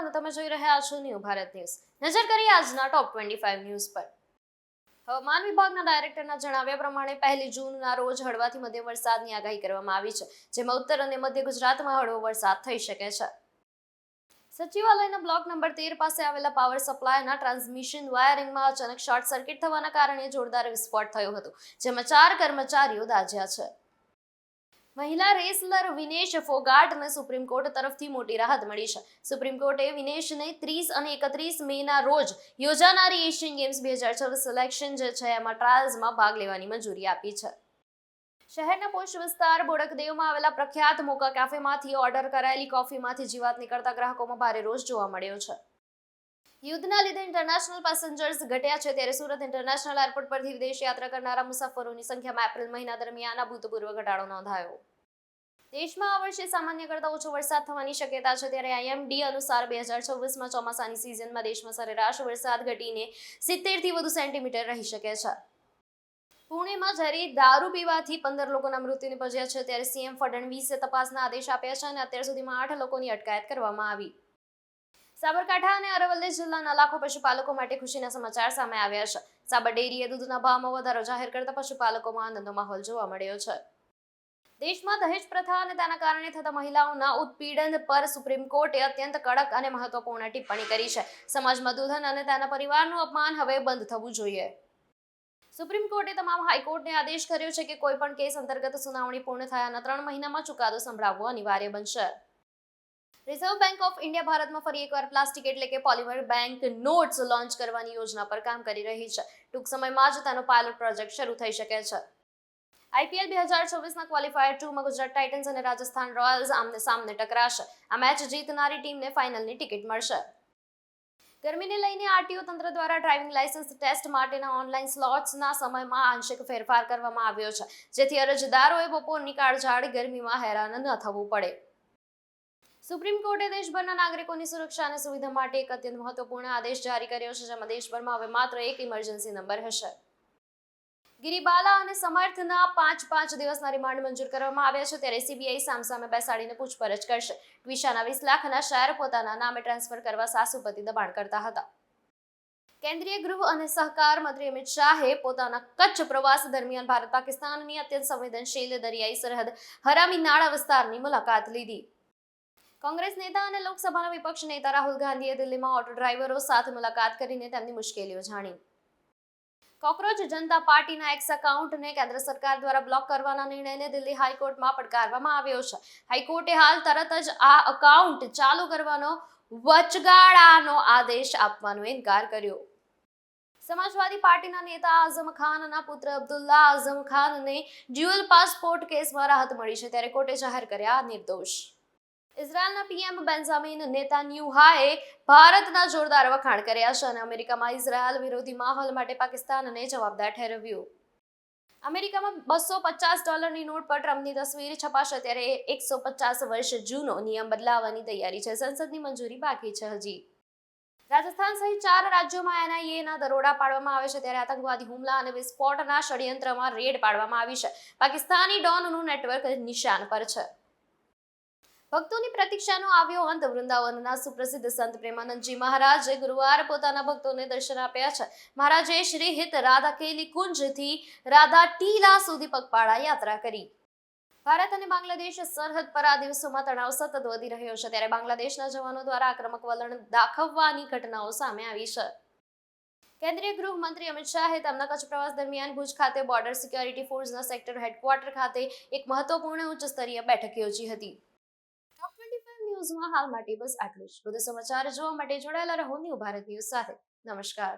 અને તમે જોઈ રહ્યા છો ન્યૂ ભારત ન્યૂઝ. નજર કરીએ આજના ટોપ 25 ન્યૂઝ પર. હવામાન વિભાગના ડાયરેક્ટરના જણાવ્યા પ્રમાણે 1 જૂનના રોજ હળવાથી મધ્યમ વરસાદની આગાહી કરવામાં આવી છે, જેમાં ઉત્તર અને મધ્ય ગુજરાતમાં હળવો વરસાદ થઈ શકે છે. સચિવાલયના બ્લોક નંબર 13 પાસે આવેલા પાવર સપ્લાયના ટ્રાન્સમિશન વાયરિંગમાં અચાનક શોર્ટ સર્કિટ થવાના કારણે જોરદાર વિસ્ફોટ થયો હતો, જેમાં 4 કર્મચારીઓ દાઝ્યા છે. મહિલા રેસલર વિનેશ ફોગાટને સુપ્રીમ કોર્ટ તરફથી મોટી રાહત મળી છે. સુપ્રીમ કોર્ટે વિનેશને 30 અને 31 મેના રોજ યોજાનારી એશિયન ગેમ્સ 2026 સિલેક્શન જે છે એમાં ટ્રાયલ્સમાં ભાગ લેવાની મંજૂરી આપી છે. શહેરના પોશ વિસ્તાર બોડકદેવમાં આવેલા પ્રખ્યાત મોકા કેફેમાંથી ઓર્ડર કરાયેલી કોફીમાંથી જીવાત નીકળતા ગ્રાહકોમાં ભારે રોષ જોવા મળ્યો છે. યુદ્ધના લીધે ઇન્ટરનેશનલ પેસેન્જર્સ ઘટ્યા છે, ત્યારે સુરત ઇન્ટરનેશનલ એરપોર્ટ પરથી વિદેશ યાત્રા કરનારા મુસાફરોની સંખ્યામાં એપ્રિલ મહિના દરમિયાન અભૂતપૂર્વ ઘટાડો નોંધાયો. દેશમાં આ વર્ષે સામાન્ય કરતાં ઓછો વરસાદ થવાની શક્યતા છે, ત્યારે IMD અનુસાર 2026માં ચોમાસાની સિઝનમાં દેશમાં સરેરાશ વરસાદ ઘટીને 70 થી વધુ સેન્ટીમીટર રહી શકે છે. પુણેમાં ઝેરી દારૂ પીવાથી 15 લોકોના મૃત્યુ નિપજ્યા છે, ત્યારે CM ફડણવીસે તપાસના આદેશ આપ્યા છે અને અત્યાર સુધીમાં 8 લોકોની અટકાયત કરવામાં આવી. સાબરકાંઠા અને અરવલ્લી જિલ્લાના લાખો પશુપાલકો માટે ખુશીના સમાચાર સામે આવ્યા છે. સાબર ડેરીએ દૂધના ભાવમાં વધારો જાહેર કરતા પશુપાલકોમાં આનંદનો માહોલ જોવા મળ્યો છે. દેશમાં દહેજ પ્રથા અને તેના કારણે થતા મહિલાઓના ઉત્પીડન પર સુપ્રીમ કોર્ટે અત્યંત કડક અને મહત્વપૂર્ણ ટિપ્પણી કરી છે. સમાજમાં દુલ્હન અને તેના પરિવારનું અપમાન હવે બંધ થવું જોઈએ. સુપ્રીમ કોર્ટે તમામ હાઈકોર્ટને આદેશ કર્યો છે કે કોઈ પણ કેસ અંતર્ગત સુનાવણી પૂર્ણ થયાના 3 મહિનામાં ચુકાદો સંભળાવવો અનિવાર્ય બનશે. રિઝર્વ બેંક ઓફ ઇન્ડિયા ભારતમાં ફરી એકવાર પ્લાસ્ટિક એટલે કે પોલિમર બેંક નોટ્સ લોન્ચ કરવાની યોજના પર કામ કરી રહી છે. ટૂંક સમયમાં જ તેનો પાયલોટ પ્રોજેક્ટ શરૂ થઈ શકે છે. IPL 2024ના ક્વોલિફાયર 2માં ગુજરાત ટાઇટન્સ અને રાજસ્થાન રોયલ્સ આમને સામને ટકરાશે. આ મેચ જીતનારી ટીમને ફાઇનલની ટિકિટ મળશે. ગરમીને લઈને RTO તંત્ર દ્વારા ડ્રાઇવિંગ લાયસન્સ ટેસ્ટ માટેના ઓનલાઈન સ્લોટ્સના સમયમાં આંશિક ફેરફાર કરવામાં આવ્યો છે, જેથી અરજદારોએ બપોરની કાળઝાળ ગરમીમાં હેરાન ન થવું પડે. સુપ્રીમ કોર્ટે દેશભરના નાગરિકોની સુરક્ષા અને સુવિધા માટે એક અત્યંત મહત્વપૂર્ણ આદેશ જારી કર્યો છે, જેમાં દેશભરમાં હવે માત્ર એક ઇમરજન્સી નંબર હશે. ગિરિબાલા અને સમર્થના 5 દિવસના રિમાન્ડ મંજૂર કરવામાં આવ્યા છે, ત્યારે CBI સામસામે બેસાડીને પૂછપરછ કરશે. ટ્વિશાના 20 લાખના શેર પોતાના નામે ટ્રાન્સફર કરવા સાસુપતિ દબાણ કરતા હતા. કેન્દ્રીય ગૃહ અને સહકાર મંત્રી અમિત શાહે પોતાના કચ્છ પ્રવાસ દરમિયાન ભારત પાકિસ્તાનની અત્યંત સંવેદનશીલ દરિયાઈ સરહદ હરામીનાળા વિસ્તારની મુલાકાત લીધી. કોંગ્રેસ નેતા અને લોકસભાના વિપક્ષ નેતા રાહુલ ગાંધીએ દિલ્હીમાં ઓટો ડ્રાઈવરો સાથે મુલાકાત કરીને તેમની મુશ્કેલીઓ જાણી. કોકરોચ જનતા પાર્ટીના એક્સ એકાઉન્ટને કેન્દ્ર સરકાર દ્વારા બ્લોક કરવાના નિર્ણયને દિલ્હી હાઈકોર્ટમાં પડકારવામાં આવ્યો છે. હાઈકોર્ટે હાલ તરત જ આ એકાઉન્ટ ચાલુ કરવાનો વચગાળાનો આદેશ આપવાનો ઇનકાર કર્યો. સમાજવાદી પાર્ટીના નેતા આઝમ ખાનના પુત્ર અબ્દુલ્લા આઝમ ખાનને ડ્યુઅલ પાસપોર્ટ કેસમાં રાહત મળી છે, ત્યારે કોર્ટે જાહેર કર્યા નિર્દોષ. ઇઝરાયલના PM બેન્જામિન નેતાન્યાહુએ ભારતના જોરદાર વખાણ કર્યા છે અને અમેરિકામાં ઇઝરાયલ વિરોધી માહોલ માટે પાકિસ્તાનને જવાબદાર ઠેરવ્યું. અમેરિકામાં $250ની નોટ પર ટ્રમ્પની તસવીર છપાશે, ત્યારે 150 વર્ષ જૂનો નિયમ બદલાવવાની તૈયારી છે. સંસદની મંજૂરી બાકી છે હજી. રાજસ્થાન સહિત 4 રાજ્યોમાં NIAના દરોડા પાડવામાં આવે છે, ત્યારે આતંકવાદી હુમલા અને વિસ્ફોટના ષડયંત્રમાં રેડ પાડવામાં આવી છે. પાકિસ્તાની ડોનનું નેટવર્ક નિશાન પર છે. ભક્તોની પ્રતીક્ષાનો આવ્યો અંત. વૃંદાવનના સુપ્રસિદ્ધ સંત પ્રેમાનંદજી મહારાજે ગુરુવારે પોતાના ભક્તોને દર્શન આપ્યા છે. મહારાજે શ્રી હિત રાધા કેલી કુંજથી રાધા ટીલા સુધી પગપાળા યાત્રા કરી. ભારત અને બાંગ્લાદેશ સરહદ પર આ દિવસોમાં તણાવ સતત વધી રહ્યો છે, ત્યારે બાંગ્લાદેશના જવાનો દ્વારા આક્રમક વલણ દાખવવાની ઘટનાઓ સામે આવી છે. કેન્દ્રીય ગૃહમંત્રી અમિત શાહે તેમના કચ્છ પ્રવાસ દરમિયાન ભુજ ખાતે બોર્ડર સિક્યોરિટી ફોર્સના સેક્ટર હેડક્વાર્ટર ખાતે એક મહત્વપૂર્ણ ઉચ્ચ સ્તરીય બેઠક યોજી હતી. ટોપ 25 ન્યૂઝમાં હાલ માટે બસ આટલું જ. વધુ સમાચાર જોવા માટે જોડાયેલા રહો ન્યૂ ભારત ન્યૂઝ સાથે. નમસ્કાર.